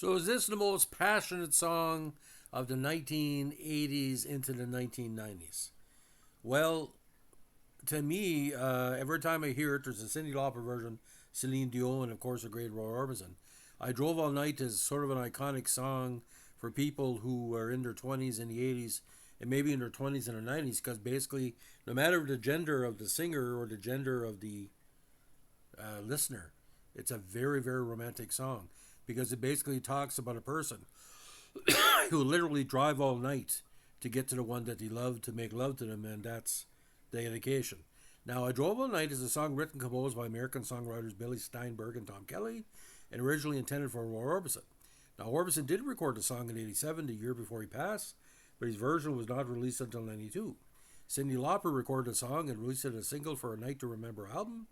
So is this the most passionate song of the 1980s into the 1990s? Well, to me, every time I hear it, there's a Cyndi Lauper version, Celine Dion, and of course a great Roy Orbison. I Drove All Night is sort of an iconic song for people who were in their 20s in the 80s and maybe in their 20s and their 90s because basically, no matter the gender of the singer or the gender of the listener, it's a very, very romantic song because it basically talks about a person who literally drive all night to get to the one that he loved to make love to them, and that's dedication. Now, I Drove All Night is a song written and composed by American songwriters Billy Steinberg and Tom Kelly, and originally intended for Roy Orbison. Now, Orbison did record the song in '87, the year before he passed, but his version was not released until '92. Cyndi Lauper recorded the song and released it as a single for a Night to Remember album.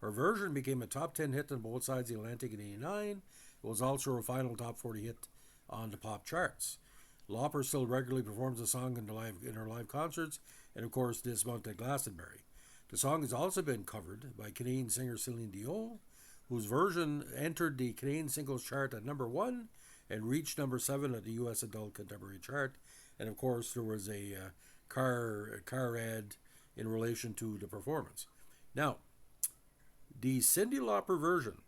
Her version became a top 10 hit on both sides of the Atlantic in '89. It was also a final top 40 hit on the pop charts. Lauper still regularly performs the song in her live concerts, and of course this month at Glastonbury. The song has also been covered by Canadian singer Celine Dion, whose version entered the Canadian singles chart at number 1 and reached number 7 at the U.S. Adult Contemporary chart. And of course there was a car ad in relation to the performance. Now, the Cyndi Lauper version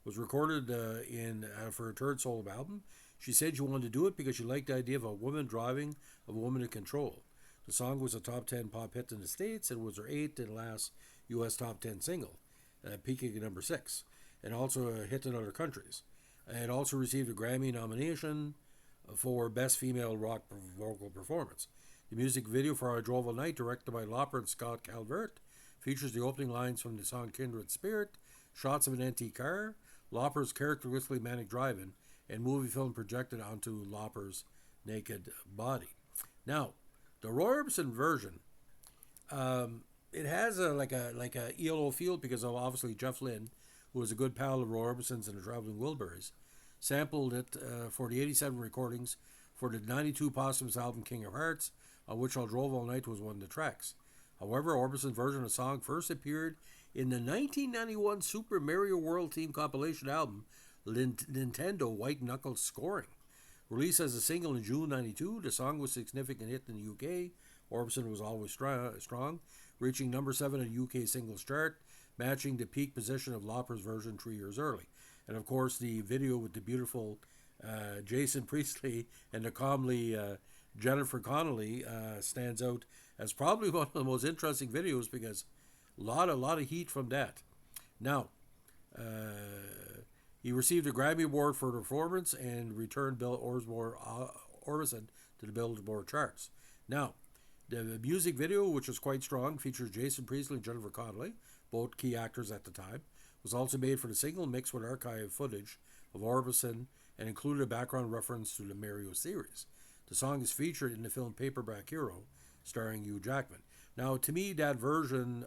was recorded for her third solo album. She said she wanted to do it because she liked the idea of a woman driving, of a woman in control. The song was a top 10 pop hit in the States and was her 8th and last U.S. top 10 single, peaking at number 6, and also a hit in other countries. It also received a Grammy nomination for Best Female Rock Vocal Performance. The music video for I Drove All Night, directed by Lauper and Scott Calvert, features the opening lines from the song Kindred Spirit, shots of an antique car, Lauper's characteristically manic driving, and movie film projected onto Lauper's naked body. Now, the Roy Orbison version, it has like a ELO feel because of obviously Jeff Lynne, who was a good pal of Roy Orbison's and the Traveling Wilburys, sampled it for the '87 recordings for the '92 posthumous album King of Hearts, on which I Drove All Night was one of the tracks. However, Orbison's version of the song first appeared in the 1991 Super Mario World theme compilation album, Nintendo White Knuckle Scoring. Released as a single in June '92, the song was a significant hit in the UK. Orbison was always strong, reaching number 7 on the UK singles chart, matching the peak position of Lauper's version 3 years early. And of course, the video with the beautiful Jason Priestley and the comely Jennifer Connelly stands out as probably one of the most interesting videos because a lot of heat from that. Now, he received a Grammy Award for the performance and returned Bill Orbison to the Billboard charts. Now, the music video, which was quite strong, features Jason Priestley and Jennifer Connelly, both key actors at the time, was also made for the single mixed with archive footage of Orbison and included a background reference to the Mario series. The song is featured in the film Paperback Hero, starring Hugh Jackman. Now, to me, that version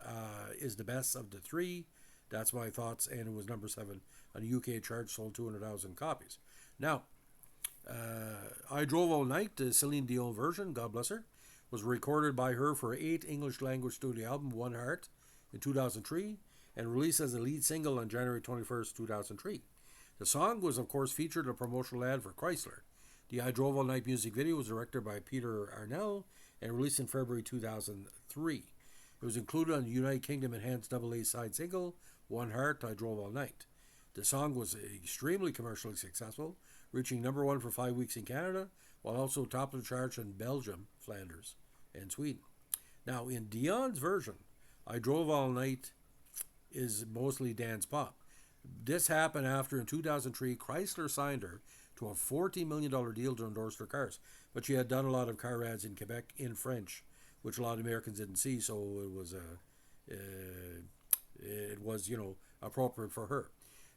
is the best of the three. That's my thoughts, and it was number 7 on the UK chart, sold 200,000 copies. Now, I Drove All Night, the Celine Dion version, God bless her, was recorded by her for her 8th English-language studio album, One Heart, in 2003, and released as a lead single on January 21st, 2003. The song was, of course, featured in a promotional ad for Chrysler. The I Drove All Night music video was directed by Peter Arnell and released in February 2003. It was included on the United Kingdom Enhanced AA side single, One Heart, I Drove All Night. The song was extremely commercially successful, reaching number 1 for 5 weeks in Canada, while also top of the charts in Belgium, Flanders, and Sweden. Now, in Dion's version, I Drove All Night is mostly dance pop. This happened after, in 2003, Chrysler signed her to a $40 million deal to endorse their cars. But she had done a lot of car ads in Quebec in French, which a lot of Americans didn't see, so it was appropriate for her.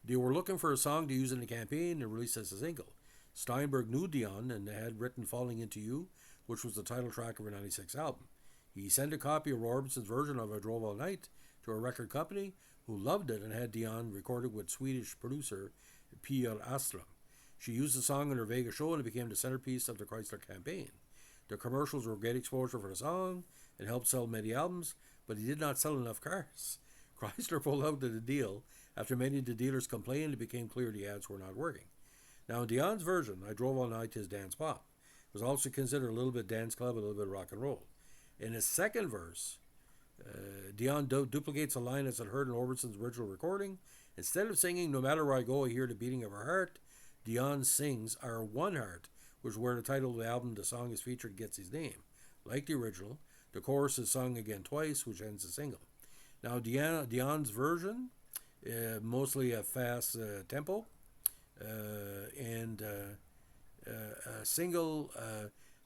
They were looking for a song to use in the campaign and release as a single. Steinberg knew Dion and had written Falling Into You, which was the title track of her '96 album. He sent a copy of Roy Orbison's version of I Drove All Night to a record company who loved it and had Dion recorded with Swedish producer Pierre Aström. She used the song in her Vegas show and it became the centerpiece of the Chrysler campaign. The commercials were great exposure for the song and helped sell many albums, but he did not sell enough cars. Chrysler pulled out of the deal after many of the dealers complained. It became clear the ads were not working. Now, in Dion's version, I Drove All Night, is dance pop. It was also considered a little bit dance club, a little bit rock and roll. In his second verse, Dion duplicates a line that's heard in Orbison's original recording. Instead of singing "No Matter Where I Go, I Hear the Beating of Her Heart," Dion sings "Our One Heart," which is where the title of the album the song is featured gets its name. Like the original, the chorus is sung again twice, which ends the single. Now, Dion's version, mostly a fast tempo, and a single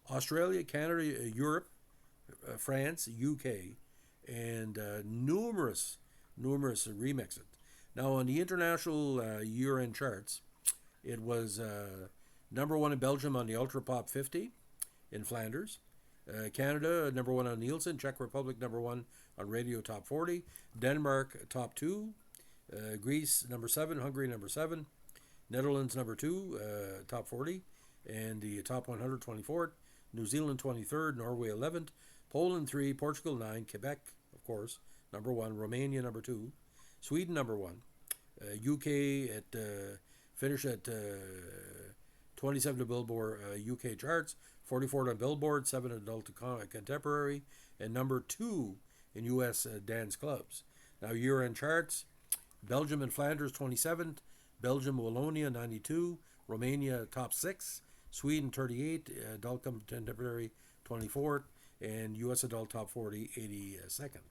Australia, Canada, Europe, France, UK, and numerous remixes. Now, on the international year-end charts, it was number one in Belgium on the Ultra Pop 50 in Flanders. Canada, number one on Nielsen. Czech Republic, number one on Radio Top 40. Denmark, top two. Greece, number seven. Hungary, number seven. Netherlands, number two, top 40. And the top 100, 24th. New Zealand, 23rd. Norway, 11th. Poland, 3. Portugal, 9. Quebec, of course, number one. Romania, number 2. Sweden, number 1. UK finished at 27 to Billboard UK charts, 44 on Billboard, 7 adult contemporary, and number 2 in US dance clubs. Now, year-end charts: Belgium and Flanders 27th, Belgium, Wallonia 92, Romania top 6, Sweden 38, adult contemporary 24th, and US adult top 40 82nd.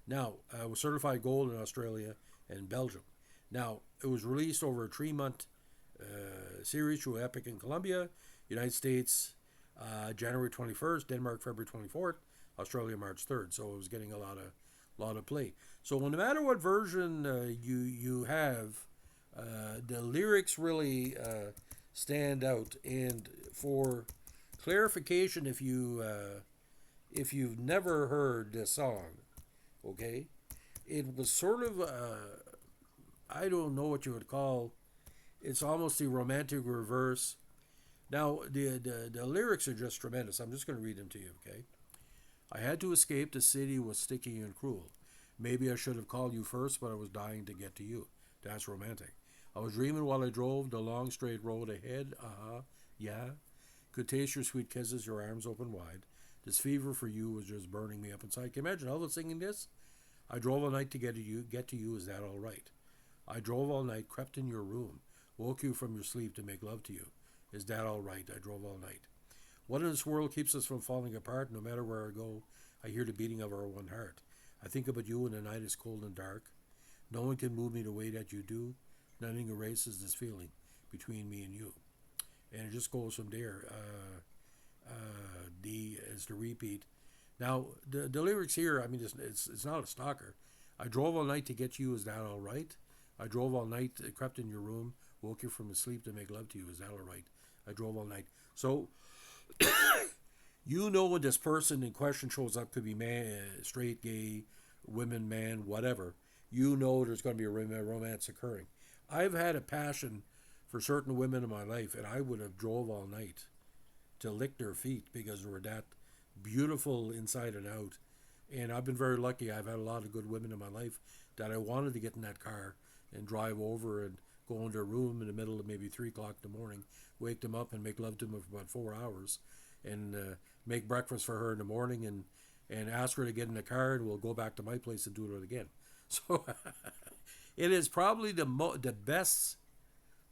Now, it was certified gold in Australia and Belgium. Now, it was released over a 3-month series through Epic in Colombia, United States January 21st, Denmark February 24th, Australia March 3rd. So it was getting a lot of play. So no matter what version you have, the lyrics really stand out. And for clarification, if you've never heard this song, okay, it was sort of I don't know what you would call. It's almost the romantic reverse. Now, the lyrics are just tremendous. I'm just going to read them to you, okay? I had to escape. The city was sticky and cruel. Maybe I should have called you first, but I was dying to get to you. That's romantic. I was dreaming while I drove the long straight road ahead. Yeah. Could taste your sweet kisses, your arms open wide. This fever for you was just burning me up inside. Can you imagine Elvis singing this? I drove all night to get to you. Is that all right? I drove all night, crept in your room, woke you from your sleep to make love to you. Is that all right? I drove all night. What in this world keeps us from falling apart? No matter where I go, I hear the beating of our one heart. I think about you when the night is cold and dark. No one can move me the way that you do. Nothing erases this feeling between me and you. And it just goes from there. D is the repeat. Now, the lyrics here, I mean, it's not a stalker. I drove all night to get you. Is that all right? I drove all night, crept in your room, woke you from your sleep to make love to you. Is that all right? I drove all night. So, you know when this person in question shows up, could be man, straight, gay, women, man, whatever. You know there's going to be a romance occurring. I've had a passion for certain women in my life, and I would have drove all night to lick their feet because they were that beautiful inside and out. And I've been very lucky. I've had a lot of good women in my life that I wanted to get in that car and drive over and go into a room in the middle of maybe 3 o'clock in the morning, wake them up and make love to them for about 4 hours, and make breakfast for her in the morning, and ask her to get in the car, and we'll go back to my place and do it again. So it is probably the best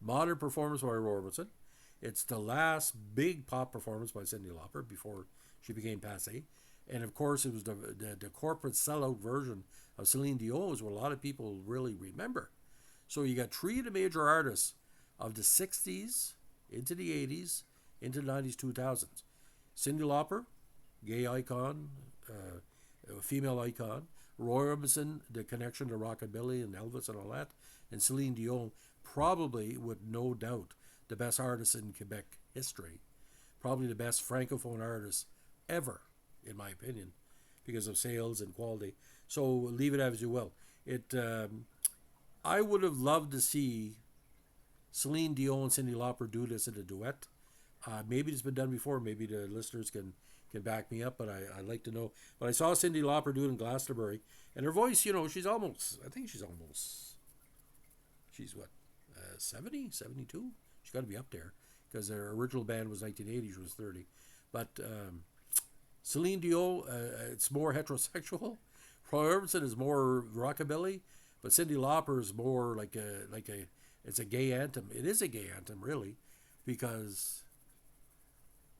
modern performance by Roy Orbison. It's the last big pop performance by Cyndi Lauper before she became passé. And of course, it was the corporate sellout version of Celine Dion, is what a lot of people really remember. So you got 3 of the major artists of the 60s into the 80s, into the 90s, 2000s. Cyndi Lauper, gay icon, female icon. Roy Orbison, the connection to rockabilly and Elvis and all that. And Celine Dion, probably, with no doubt, the best artist in Quebec history. Probably the best francophone artist ever, in my opinion, because of sales and quality. So leave it as you will. I would have loved to see Celine Dion and Cyndi Lauper do this in a duet. Maybe it's been done before. Maybe the listeners can back me up, but I'd like to know. But I saw Cyndi Lauper do it in Glastonbury, and her voice, she's almost, she's what, 70, 72? She's got to be up there because their original band was 1980. She was 30. But Celine Dion, it's more heterosexual. Roy Orbison is more rockabilly, but Cyndi Lauper is more it's a gay anthem. It is a gay anthem, really, because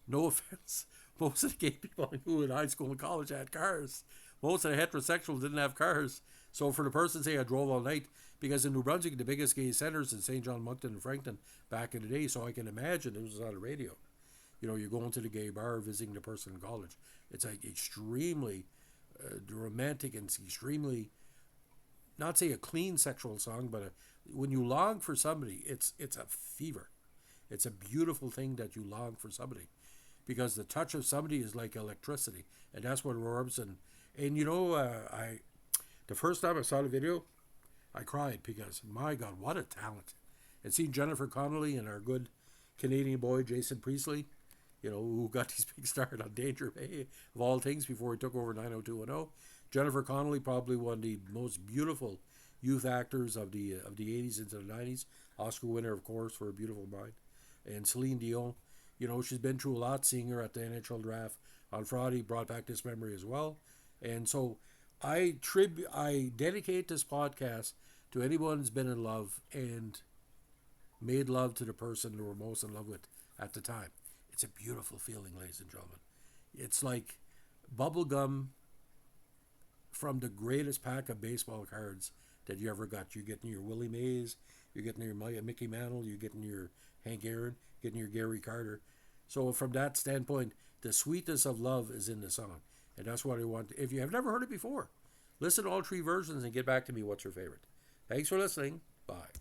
no offense, most of the gay people I knew in high school and college had cars. Most of the heterosexuals didn't have cars. So for the person say I drove all night, because in New Brunswick the biggest gay centers in St. John, Moncton, and Frankton back in the day, so I can imagine it was on the radio. You know, you're going to the gay bar, visiting the person in college. It's like extremely romantic and extremely, not say a clean sexual song, but when you long for somebody, it's a fever. It's a beautiful thing that you long for somebody, because the touch of somebody is like electricity, and that's what Roy Orbison. And you know, the first time I saw the video, I cried because my God, what a talent! And seeing Jennifer Connelly and our good Canadian boy Jason Priestley, you know, who got his big start on Danger Bay of all things before he took over 90210. Jennifer Connelly, probably one of the most beautiful youth actors of the 80s into the 90s. Oscar winner, of course, for A Beautiful Mind. And Celine Dion, you know, she's been through a lot. Seeing her at the NHL draft on Friday brought back this memory as well. And so I dedicate this podcast to anyone who's been in love and made love to the person they were most in love with at the time. It's a beautiful feeling, ladies and gentlemen. It's like bubble gum from the greatest pack of baseball cards that you ever got. You're getting your Willie Mays, you're getting your Mickey Mantle, you're getting your Hank Aaron, getting your Gary Carter. So from that standpoint, the sweetness of love is in the song. And that's what I want. If you have never heard it before, listen to all three versions and get back to me what's your favorite. Thanks for listening. Bye.